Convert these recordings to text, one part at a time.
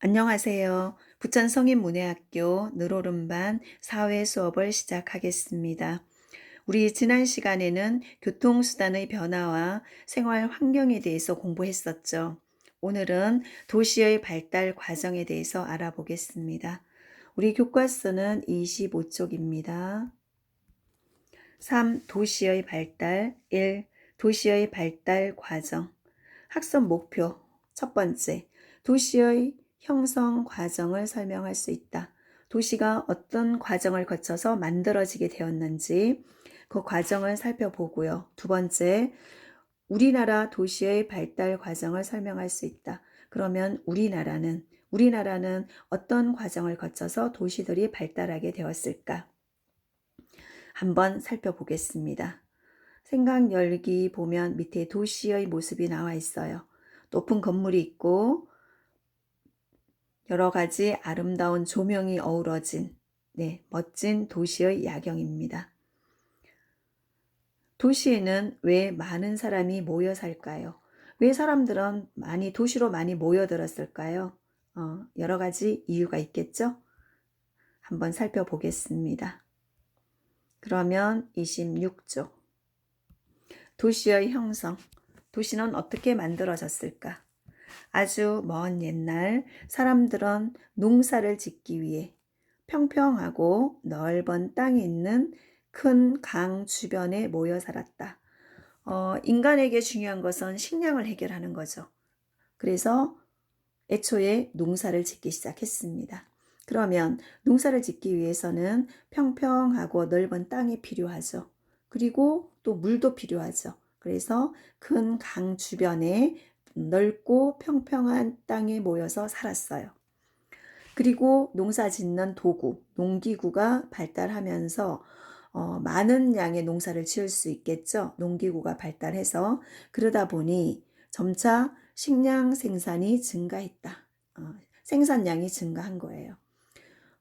안녕하세요. 부천 성인문예학교 늘오름반 사회 수업을 시작하겠습니다. 우리 지난 시간에는 교통수단의 변화와 생활 환경에 대해서 공부했었죠. 오늘은 도시의 발달 과정에 대해서 알아보겠습니다. 우리 교과서는 25쪽입니다. 3. 도시의 발달 1. 도시의 발달 과정 학습 목표 첫 번째, 도시의 형성 과정을 설명할 수 있다. 도시가 어떤 과정을 거쳐서 만들어지게 되었는지 그 과정을 살펴보고요. 두 번째, 우리나라 도시의 발달 과정을 설명할 수 있다. 그러면 우리나라는 어떤 과정을 거쳐서 도시들이 발달하게 되었을까? 한번 살펴보겠습니다. 생각 열기 보면 밑에 도시의 모습이 나와 있어요. 높은 건물이 있고 여러 가지 아름다운 조명이 어우러진 멋진 도시의 야경입니다. 도시에는 왜 많은 사람이 모여 살까요? 왜 사람들은 도시로 많이 모여들었을까요? 여러 가지 이유가 있겠죠? 한번 살펴보겠습니다. 그러면 26쪽. 도시의 형성. 도시는 어떻게 만들어졌을까? 아주 먼 옛날 사람들은 농사를 짓기 위해 평평하고 넓은 땅이 있는 큰 강 주변에 모여 살았다. 인간에게 중요한 것은 식량을 해결하는 거죠. 그래서 애초에 농사를 짓기 시작했습니다. 그러면 농사를 짓기 위해서는 평평하고 넓은 땅이 필요하죠. 그리고 또 물도 필요하죠. 그래서 큰 강 주변에 넓고 평평한 땅에 모여서 살았어요. 그리고 농사 짓는 도구, 농기구가 발달하면서 많은 양의 농사를 지을 수 있겠죠. 농기구가 발달해서 그러다 보니 점차 식량 생산이 증가했다. 생산량이 증가한 거예요.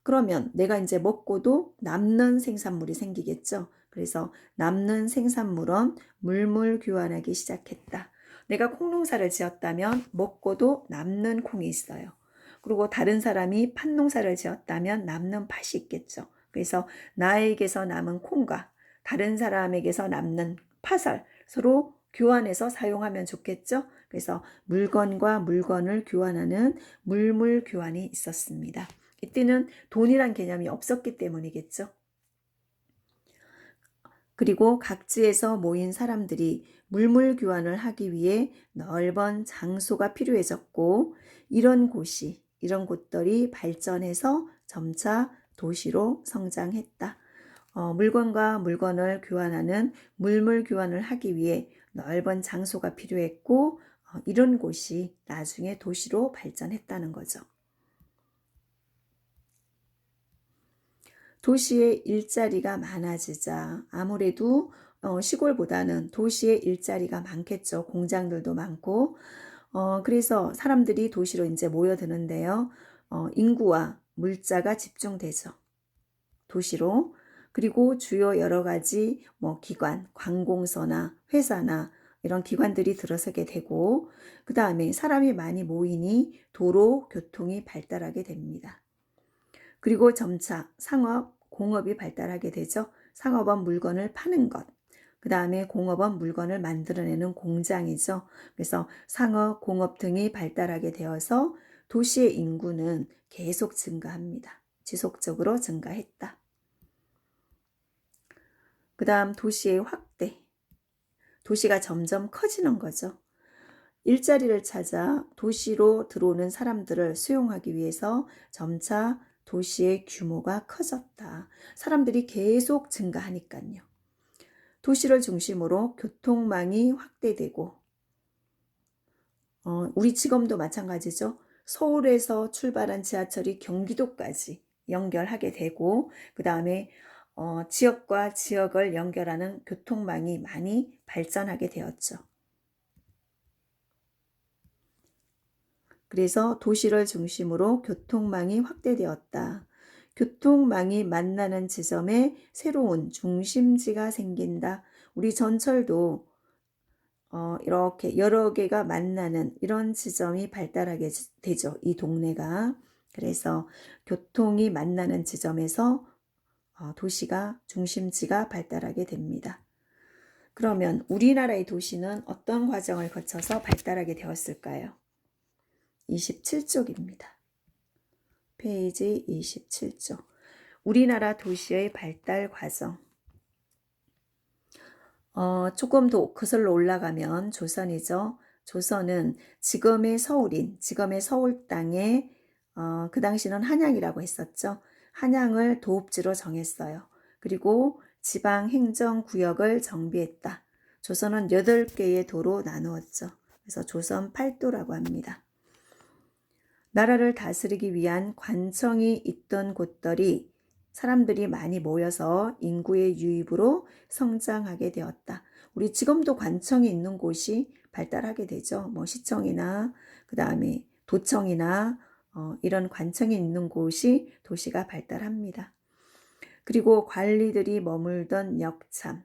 그러면 내가 이제 먹고도 남는 생산물이 생기겠죠. 그래서 남는 생산물은 물물 교환하기 시작했다. 내가 콩농사를 지었다면 먹고도 남는 콩이 있어요. 그리고 다른 사람이 팥농사를 지었다면 남는 팥이 있겠죠. 그래서 나에게서 남은 콩과 다른 사람에게서 남는 팥을 서로 교환해서 사용하면 좋겠죠. 그래서 물건과 물건을 교환하는 물물 교환이 있었습니다. 이때는 돈이란 개념이 없었기 때문이겠죠. 그리고 각지에서 모인 사람들이 물물 교환을 하기 위해 넓은 장소가 필요해졌고 이런 곳들이 발전해서 점차 도시로 성장했다. 물건과 물건을 교환하는 물물 교환을 하기 위해 넓은 장소가 필요했고 이런 곳이 나중에 도시로 발전했다는 거죠. 도시에 일자리가 많아지자 아무래도 시골보다는 도시에 일자리가 많겠죠. 공장들도 많고 그래서 사람들이 도시로 이제 모여드는데요. 인구와 물자가 집중되죠. 도시로. 그리고 주요 여러 가지 기관, 관공서나 회사나 이런 기관들이 들어서게 되고 그 다음에 사람이 많이 모이니 도로, 교통이 발달하게 됩니다. 그리고 점차 상업, 공업이 발달하게 되죠. 상업은 물건을 파는 것. 그 다음에 공업은 물건을 만들어내는 공장이죠. 그래서 상업, 공업 등이 발달하게 되어서 도시의 인구는 계속 증가합니다. 지속적으로 증가했다. 그 다음 도시의 확대. 도시가 점점 커지는 거죠. 일자리를 찾아 도시로 들어오는 사람들을 수용하기 위해서 점차 도시의 규모가 커졌다. 사람들이 계속 증가하니까요. 도시를 중심으로 교통망이 확대되고 우리 지금도 마찬가지죠. 서울에서 출발한 지하철이 경기도까지 연결하게 되고 그 다음에 지역과 지역을 연결하는 교통망이 많이 발전하게 되었죠. 그래서 도시를 중심으로 교통망이 확대되었다. 교통망이 만나는 지점에 새로운 중심지가 생긴다. 우리 전철도 이렇게 여러 개가 만나는 이런 지점이 발달하게 되죠. 이 동네가. 그래서 교통이 만나는 지점에서 도시가 중심지가 발달하게 됩니다. 그러면 우리나라의 도시는 어떤 과정을 거쳐서 발달하게 되었을까요? 27쪽입니다. 페이지 27쪽. 우리나라 도시의 발달 과정. 조금 더 거슬러 올라가면 조선이죠. 조선은 지금의 서울인, 지금의 서울 땅에 그 당시는 한양이라고 했었죠. 한양을 도읍지로 정했어요. 그리고 지방 행정구역을 정비했다. 조선은 8개의 도로 나누었죠. 그래서 조선 8도라고 합니다. 나라를 다스리기 위한 관청이 있던 곳들이 사람들이 많이 모여서 인구의 유입으로 성장하게 되었다. 우리 지금도 관청이 있는 곳이 발달하게 되죠. 뭐 시청이나 그 다음에 도청이나 이런 관청이 있는 곳이 도시가 발달합니다. 그리고 관리들이 머물던 역참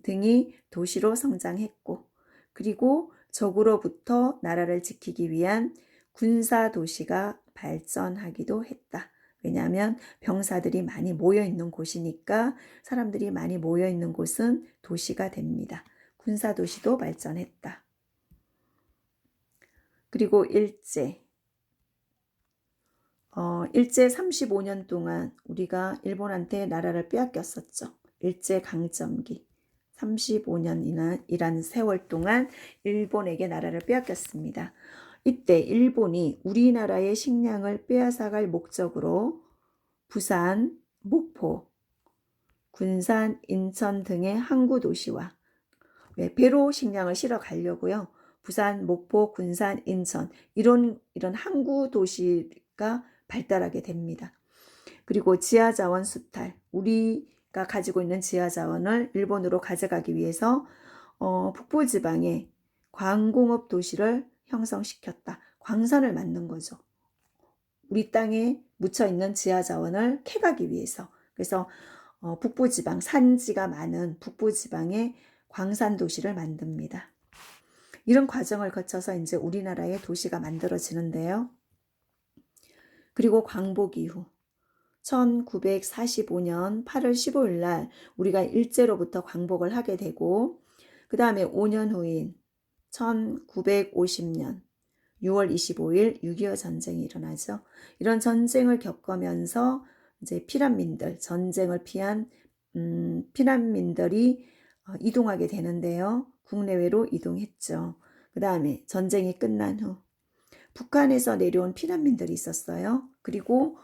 등이 도시로 성장했고, 그리고 적으로부터 나라를 지키기 위한 군사 도시가 발전하기도 했다. 왜냐하면 병사들이 많이 모여 있는 곳이니까 사람들이 많이 모여 있는 곳은 도시가 됩니다. 군사 도시도 발전했다. 그리고 일제 35년 동안 우리가 일본한테 나라를 빼앗겼었죠. 일제 강점기 35년이라는 세월 동안 일본에게 나라를 빼앗겼습니다. 이때 일본이 우리나라의 식량을 빼앗아갈 목적으로 부산, 목포, 군산, 인천 등의 항구 도시와 배로 식량을 실어 가려고요. 부산, 목포, 군산, 인천 이런 항구 도시가 발달하게 됩니다. 그리고 지하자원 수탈, 우리가 가지고 있는 지하자원을 일본으로 가져가기 위해서 북부지방에 광공업 도시를 형성시켰다. 광산을 만든 거죠. 우리 땅에 묻혀있는 지하자원을 캐가기 위해서. 그래서 북부지방, 산지가 많은 북부지방에 광산 도시를 만듭니다. 이런 과정을 거쳐서 이제 우리나라의 도시가 만들어지는데요. 그리고 광복 이후 1945년 8월 15일 날 우리가 일제로부터 광복을 하게 되고, 그 다음에 5년 후인 1950년 6월 25일 6.25 전쟁이 일어나죠. 이런 전쟁을 겪으면서 이제 전쟁을 피한 피난민들이 이동하게 되는데요. 국내외로 이동했죠. 그 다음에 전쟁이 끝난 후 북한에서 내려온 피난민들이 있었어요. 그리고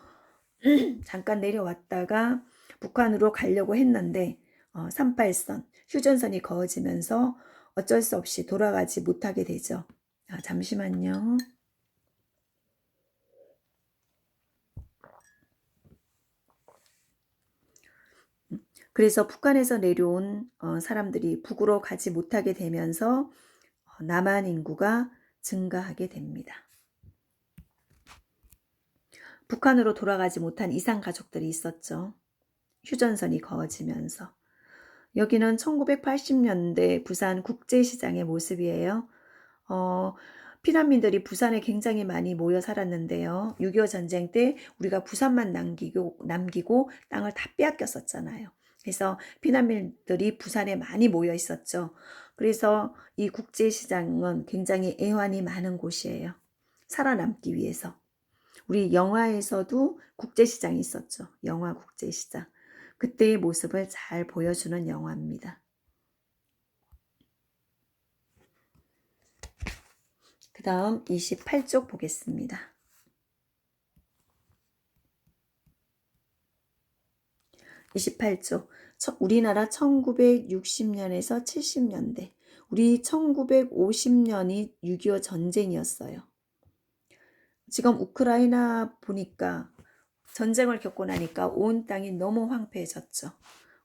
잠깐 내려왔다가 북한으로 가려고 했는데 38선 휴전선이 그어지면서 어쩔 수 없이 돌아가지 못하게 되죠. 잠시만요. 그래서 북한에서 내려온 사람들이 북으로 가지 못하게 되면서 남한 인구가 증가하게 됩니다. 북한으로 돌아가지 못한 이산 가족들이 있었죠. 휴전선이 그어지면서. 여기는 1980년대 부산 국제시장의 모습이에요. 피난민들이 부산에 굉장히 많이 모여 살았는데요. 6.25 전쟁 때 우리가 부산만 남기고 땅을 다 빼앗겼었잖아요. 그래서 피난민들이 부산에 많이 모여 있었죠. 그래서 이 국제시장은 굉장히 애환이 많은 곳이에요. 살아남기 위해서. 우리 영화에서도 국제시장이 있었죠. 영화 국제시장. 그때의 모습을 잘 보여주는 영화입니다. 그 다음 28쪽 보겠습니다. 28쪽. 우리나라 1960년에서 70년대. 우리 1950년이 6.25 전쟁이었어요. 지금 우크라이나 보니까 전쟁을 겪고 나니까 온 땅이 너무 황폐해졌죠.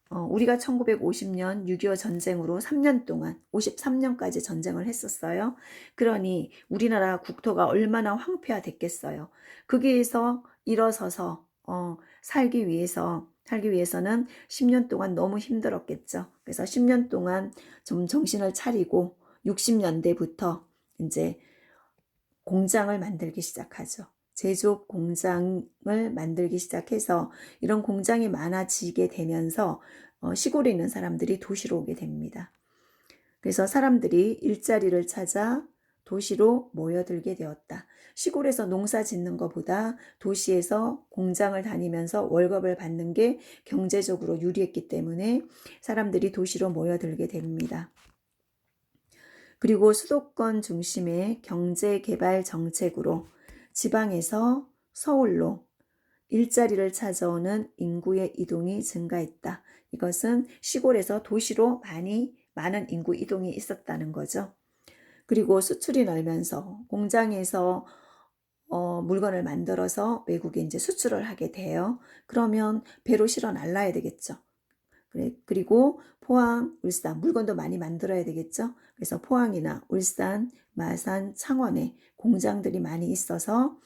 우리가 1950년 6.25 전쟁으로 3년 동안 53년까지 전쟁을 했었어요. 그러니 우리나라 국토가 얼마나 황폐화됐겠어요. 거기에서 일어서서 살기 위해서는 10년 동안 너무 힘들었겠죠. 그래서 10년 동안 좀 정신을 차리고 60년대부터 이제 공장을 만들기 시작하죠. 제조업 공장을 만들기 시작해서 이런 공장이 많아지게 되면서 시골에 있는 사람들이 도시로 오게 됩니다. 그래서 사람들이 일자리를 찾아 도시로 모여들게 되었다. 시골에서 농사 짓는 것보다 도시에서 공장을 다니면서 월급을 받는 게 경제적으로 유리했기 때문에 사람들이 도시로 모여들게 됩니다. 그리고 수도권 중심의 경제개발 정책으로 지방에서 서울로 일자리를 찾아오는 인구의 이동이 증가했다. 이것은 시골에서 도시로 많은 인구 이동이 있었다는 거죠. 그리고 수출이 늘면서 공장에서 물건을 만들어서 외국에 이제 수출을 하게 돼요. 그러면 배로 실어 날라야 되겠죠. 그리고 포항, 울산 물건도 많이 만들어야 되겠죠. 그래서 포항이나 울산, 마산, 창원에 공장들이 많이 있어서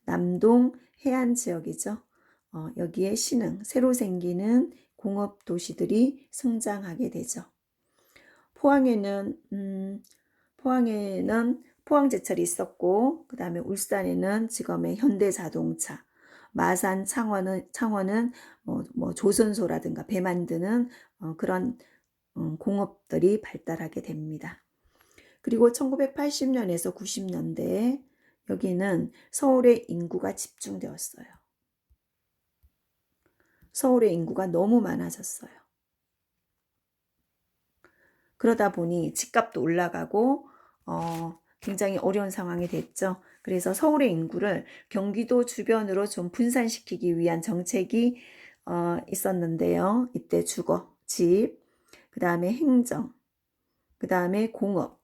남동 해안 지역이죠. 여기에 신흥, 새로 생기는 공업 도시들이 성장하게 되죠. 포항에는 포항제철이 있었고, 그 다음에 울산에는 지금의 현대자동차, 마산, 창원은 조선소라든가 배 만드는 그런 공업들이 발달하게 됩니다. 그리고 1980년에서 90년대에 여기는 서울의 인구가 집중되었어요. 서울의 인구가 너무 많아졌어요. 그러다 보니 집값도 올라가고 굉장히 어려운 상황이 됐죠. 그래서 서울의 인구를 경기도 주변으로 좀 분산시키기 위한 정책이 있었는데요. 이때 주거, 집, 그 다음에 행정, 그 다음에 공업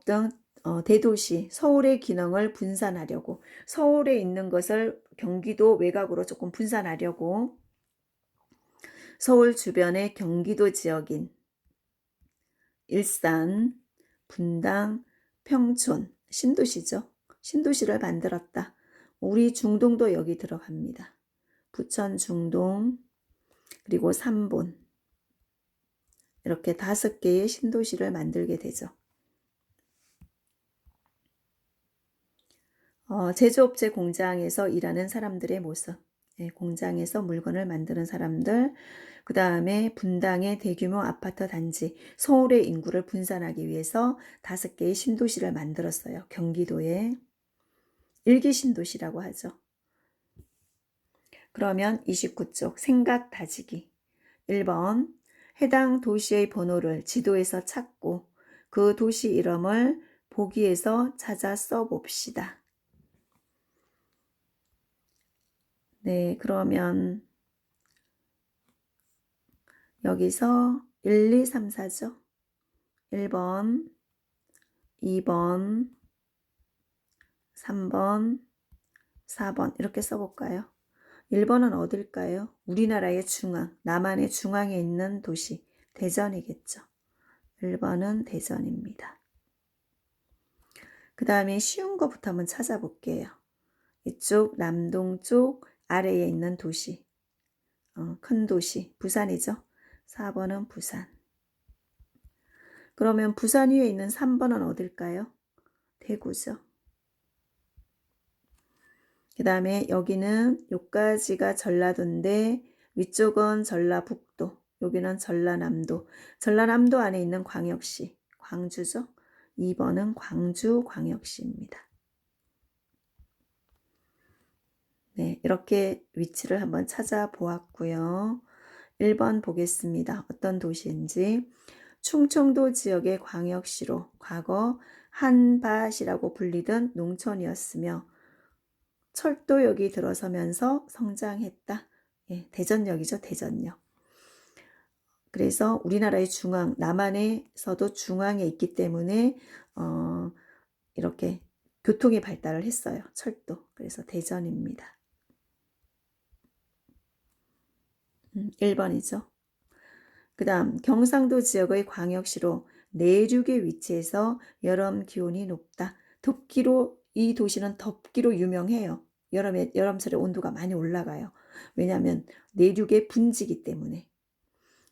등 대도시, 서울의 기능을 분산하려고, 서울에 있는 것을 경기도 외곽으로 조금 분산하려고 서울 주변의 경기도 지역인 일산, 분당, 평촌, 신도시죠. 신도시를 만들었다. 우리 중동도 여기 들어갑니다. 부천 중동, 그리고 삼본, 이렇게 5개의 신도시를 만들게 되죠. 제조업체 공장에서 일하는 사람들의 모습, 공장에서 물건을 만드는 사람들, 그 다음에 분당의 대규모 아파트 단지, 서울의 인구를 분산하기 위해서 5개의 신도시를 만들었어요. 경기도에. 일기 신도시라고 하죠. 그러면 29쪽 생각 다지기. 1번 해당 도시의 번호를 지도에서 찾고 그 도시 이름을 보기에서 찾아 써봅시다. 네, 그러면 여기서 1, 2, 3, 4죠. 1번, 2번, 3번, 4번 이렇게 써볼까요? 1번은 어딜까요? 우리나라의 중앙, 남한의 중앙에 있는 도시, 대전이겠죠. 1번은 대전입니다. 그 다음에 쉬운 거부터 한번 찾아볼게요. 이쪽 남동 쪽 아래에 있는 도시, 큰 도시, 부산이죠. 4번은 부산. 그러면 부산 위에 있는 3번은 어딜까요? 대구죠. 그 다음에 여기는 여기까지가 전라도인데 위쪽은 전라북도, 여기는 전라남도. 전라남도 안에 있는 광역시, 광주죠. 2번은 광주광역시입니다. 네, 이렇게 위치를 한번 찾아보았고요. 1번 보겠습니다. 어떤 도시인지. 충청도 지역의 광역시로 과거 한밭이라고 불리던 농촌이었으며 철도역이 들어서면서 성장했다. 예, 대전역이죠. 대전역. 그래서 우리나라의 중앙, 남한에서도 중앙에 있기 때문에 이렇게 교통이 발달을 했어요. 철도. 그래서 대전입니다. 1번이죠. 그 다음 경상도 지역의 광역시로 내륙에 위치해서 여름 기온이 높다. 이 도시는 덥기로 유명해요. 여름철에 온도가 많이 올라가요. 왜냐하면 내륙의 분지기 때문에.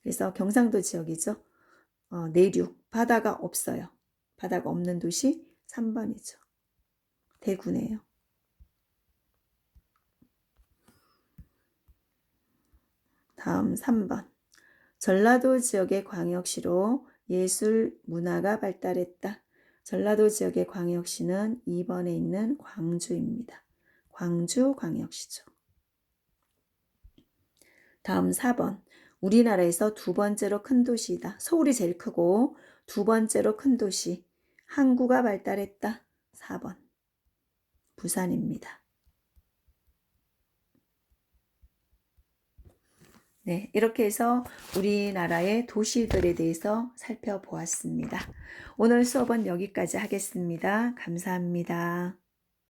그래서 경상도 지역이죠. 내륙, 바다가 없어요. 바다가 없는 도시 3번이죠. 대구네요. 다음 3번. 전라도 지역의 광역시로 예술 문화가 발달했다. 전라도 지역의 광역시는 2번에 있는 광주입니다. 광주광역시죠. 다음 4번. 우리나라에서 두 번째로 큰 도시이다. 서울이 제일 크고 두 번째로 큰 도시. 항구가 발달했다. 4번. 부산입니다. 네, 이렇게 해서 우리나라의 도시들에 대해서 살펴보았습니다. 오늘 수업은 여기까지 하겠습니다. 감사합니다.